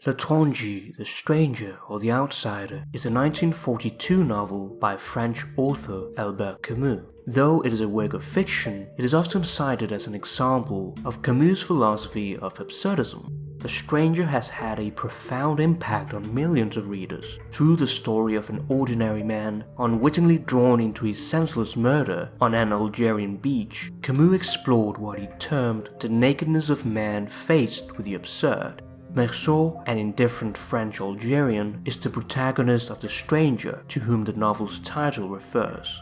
L'étranger, The Stranger or The Outsider is a 1942 novel by French author Albert Camus. Though it is a work of fiction, it is often cited as an example of Camus' philosophy of absurdism. The Stranger has had a profound impact on millions of readers through the story of an ordinary man unwittingly drawn into a senseless murder on an Algerian beach. Camus explored what he termed the nakedness of man faced with the absurd. Merceau, an indifferent French Algerian, is the protagonist of The Stranger, to whom the novel's title refers.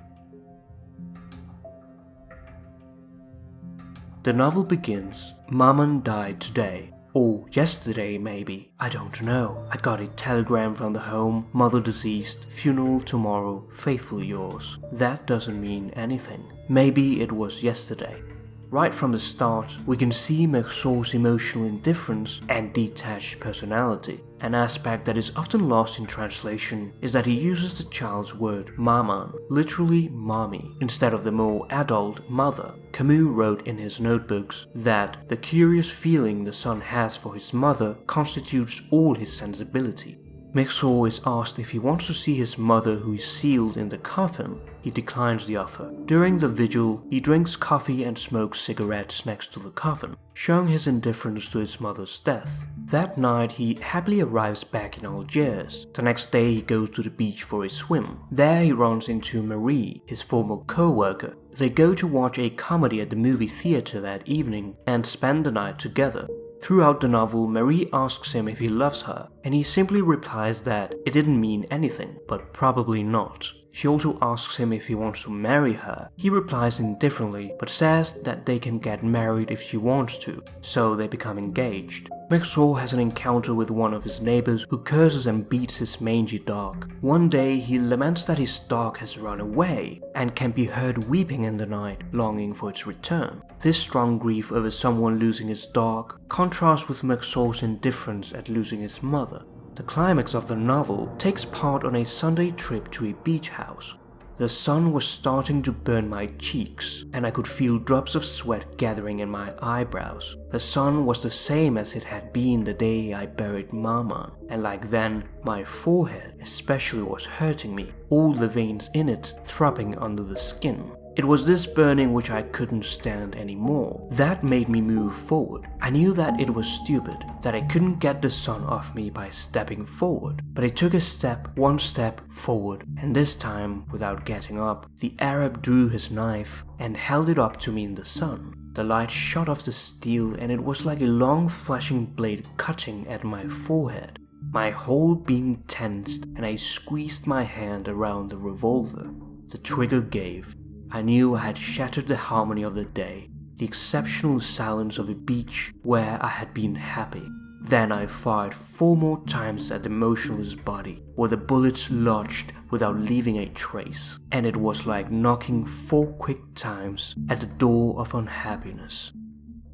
The novel begins, "Maman died today. Or yesterday maybe, I don't know. I got a telegram from the home, mother deceased, funeral tomorrow, faithfully yours." That doesn't mean anything. Maybe it was yesterday. Right from the start, we can see Merceau's emotional indifference and detached personality. An aspect that is often lost in translation is that he uses the child's word maman, literally mommy, instead of the more adult mother. Camus wrote in his notebooks that the curious feeling the son has for his mother constitutes all his sensibility. Merceau is asked if he wants to see his mother, who is sealed in the coffin. He declines the offer. During the vigil, he drinks coffee and smokes cigarettes next to the coffin, showing his indifference to his mother's death. That night, he happily arrives back in Algiers. The next day, he goes to the beach for a swim. There, he runs into Marie, his former co-worker. They go to watch a comedy at the movie theater that evening and spend the night together. Throughout the novel, Marie asks him if he loves her, and he simply replies that it didn't mean anything, but probably not. She also asks him if he wants to marry her. He replies indifferently, but says that they can get married if she wants to, so they become engaged. Merceau has an encounter with one of his neighbors who curses and beats his mangy dog. One day, he laments that his dog has run away and can be heard weeping in the night, longing for its return. This strong grief over someone losing his dog contrasts with Merceau's indifference at losing his mother. The climax of the novel takes part on a Sunday trip to a beach house. The sun was starting to burn my cheeks, and I could feel drops of sweat gathering in my eyebrows. The sun was the same as it had been the day I buried Mama, and like then, my forehead especially was hurting me, all the veins in it throbbing under the skin. It was this burning which I couldn't stand anymore. That made me move forward. I knew that it was stupid, that I couldn't get the sun off me by stepping forward. But I took a step, one step forward, and this time, without getting up, the Arab drew his knife and held it up to me in the sun. The light shot off the steel, and it was like a long flashing blade cutting at my forehead. My whole being tensed, and I squeezed my hand around the revolver. The trigger gave. I knew I had shattered the harmony of the day, the exceptional silence of a beach where I had been happy. Then I fired 4 more times at the motionless body, where the bullets lodged without leaving a trace, and it was like knocking 4 quick times at the door of unhappiness.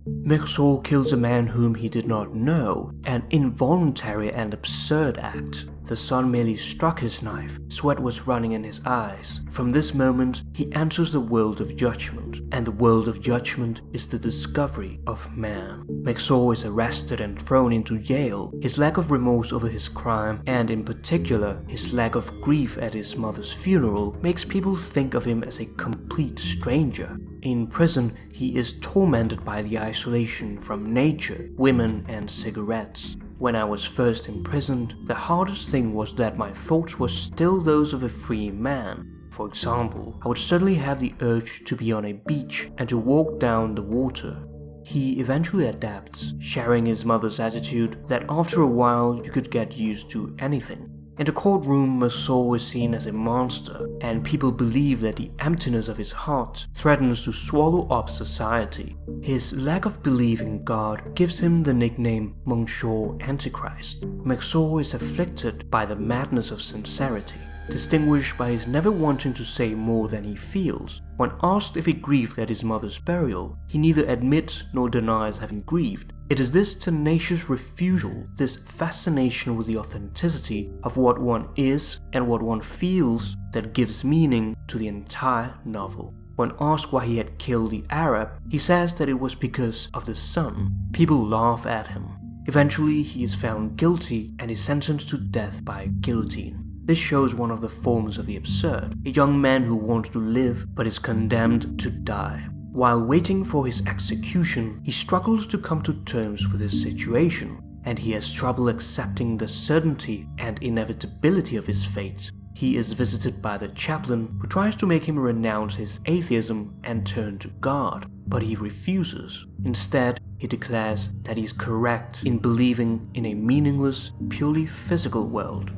Merceau kills a man whom he did not know, an involuntary and absurd act. The sun merely struck his knife, sweat was running in his eyes. From this moment, he enters the world of judgment, and the world of judgment is the discovery of man. Merceau is arrested and thrown into jail. His lack of remorse over his crime, and in particular, his lack of grief at his mother's funeral, makes people think of him as a complete stranger. In prison, he is tormented by the isolation from nature, women, and cigarettes. When I was first imprisoned, the hardest thing was that my thoughts were still those of a free man. For example, I would suddenly have the urge to be on a beach and to walk down the water. He eventually adapts, sharing his mother's attitude that after a while you could get used to anything. In the courtroom, Merceau is seen as a monster, and people believe that the emptiness of his heart threatens to swallow up society. His lack of belief in God gives him the nickname Monsieur Antichrist. Merceau is afflicted by the madness of sincerity, distinguished by his never wanting to say more than he feels. When asked if he grieved at his mother's burial, he neither admits nor denies having grieved. It is this tenacious refusal, this fascination with the authenticity of what one is and what one feels, that gives meaning to the entire novel. When asked why he had killed the Arab, he says that it was because of the sun. People laugh at him. Eventually, he is found guilty and is sentenced to death by guillotine. This shows one of the forms of the absurd, a young man who wants to live but is condemned to die. While waiting for his execution, he struggles to come to terms with his situation, and he has trouble accepting the certainty and inevitability of his fate. He is visited by the chaplain, who tries to make him renounce his atheism and turn to God, but he refuses. Instead, he declares that he is correct in believing in a meaningless, purely physical world.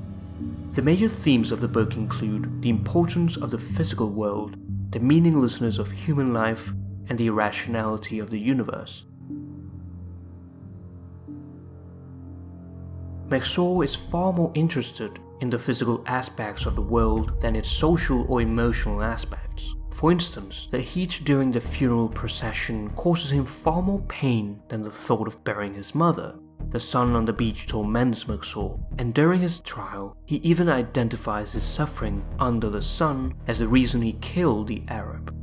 The major themes of the book include the importance of the physical world, the meaninglessness of human life, and the irrationality of the universe. Merceau is far more interested in the physical aspects of the world than its social or emotional aspects. For instance, the heat during the funeral procession causes him far more pain than the thought of burying his mother. The sun on the beach torments Merceau, and during his trial, he even identifies his suffering under the sun as the reason he killed the Arab.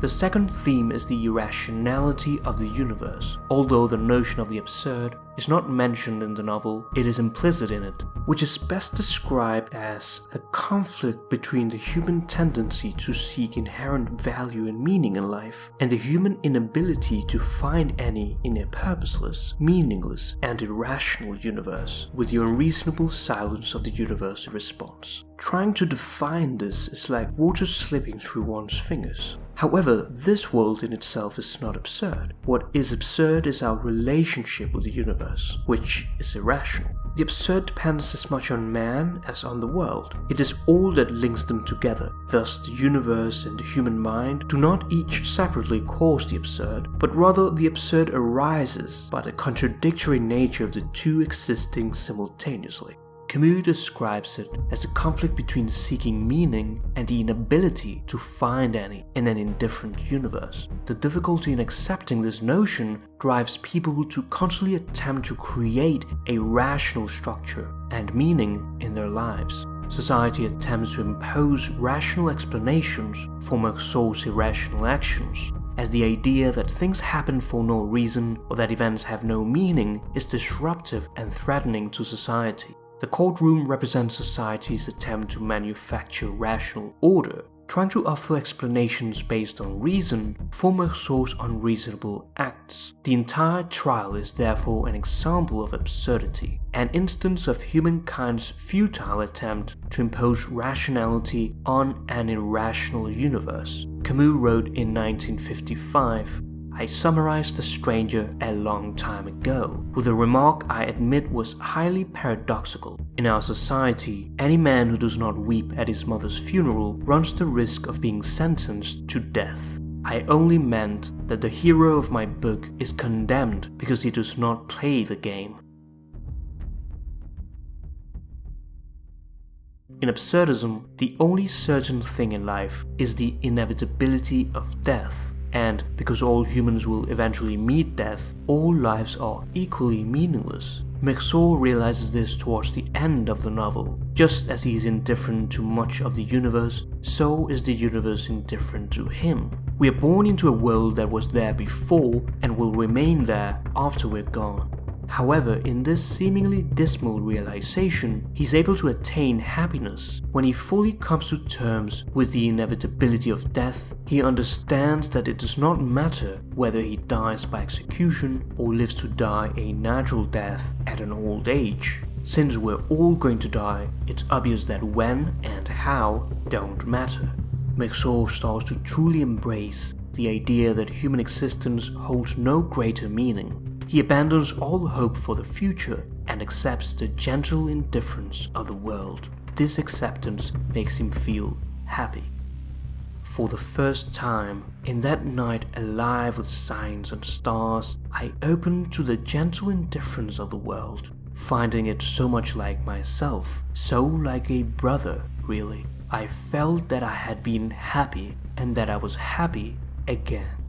The second theme is the irrationality of the universe. Although the notion of the absurd is not mentioned in the novel, it is implicit in it, which is best described as the conflict between the human tendency to seek inherent value and meaning in life, and the human inability to find any in a purposeless, meaningless, and irrational universe, with the unreasonable silence of the universal response. Trying to define this is like water slipping through one's fingers. However, this world in itself is not absurd. What is absurd is our relationship with the universe, which is irrational. The absurd depends as much on man as on the world. It is all that links them together. Thus, the universe and the human mind do not each separately cause the absurd, but rather the absurd arises by the contradictory nature of the two existing simultaneously. Camus describes it as the conflict between seeking meaning and the inability to find any in an indifferent universe. The difficulty in accepting this notion drives people to constantly attempt to create a rational structure and meaning in their lives. Society attempts to impose rational explanations for Merceau's irrational actions, as the idea that things happen for no reason or that events have no meaning is disruptive and threatening to society. The courtroom represents society's attempt to manufacture rational order, trying to offer explanations based on reason for Merceau's unreasonable acts. The entire trial is therefore an example of absurdity, an instance of humankind's futile attempt to impose rationality on an irrational universe. Camus wrote in 1955, "I summarized The Stranger a long time ago, with a remark I admit was highly paradoxical. In our society, any man who does not weep at his mother's funeral runs the risk of being sentenced to death. I only meant that the hero of my book is condemned because he does not play the game." In absurdism, the only certain thing in life is the inevitability of death. And because all humans will eventually meet death, all lives are equally meaningless. Merceau realizes this towards the end of the novel. Just as he is indifferent to much of the universe, so is the universe indifferent to him. We are born into a world that was there before and will remain there after we're gone. However, in this seemingly dismal realization, he's able to attain happiness. When he fully comes to terms with the inevitability of death, he understands that it does not matter whether he dies by execution or lives to die a natural death at an old age. Since we're all going to die, it's obvious that when and how don't matter. Merceau starts to truly embrace the idea that human existence holds no greater meaning. He abandons all hope for the future and accepts the gentle indifference of the world. This acceptance makes him feel happy. For the first time, in that night alive with signs and stars, I opened to the gentle indifference of the world, finding it so much like myself, so like a brother, really. I felt that I had been happy and that I was happy again.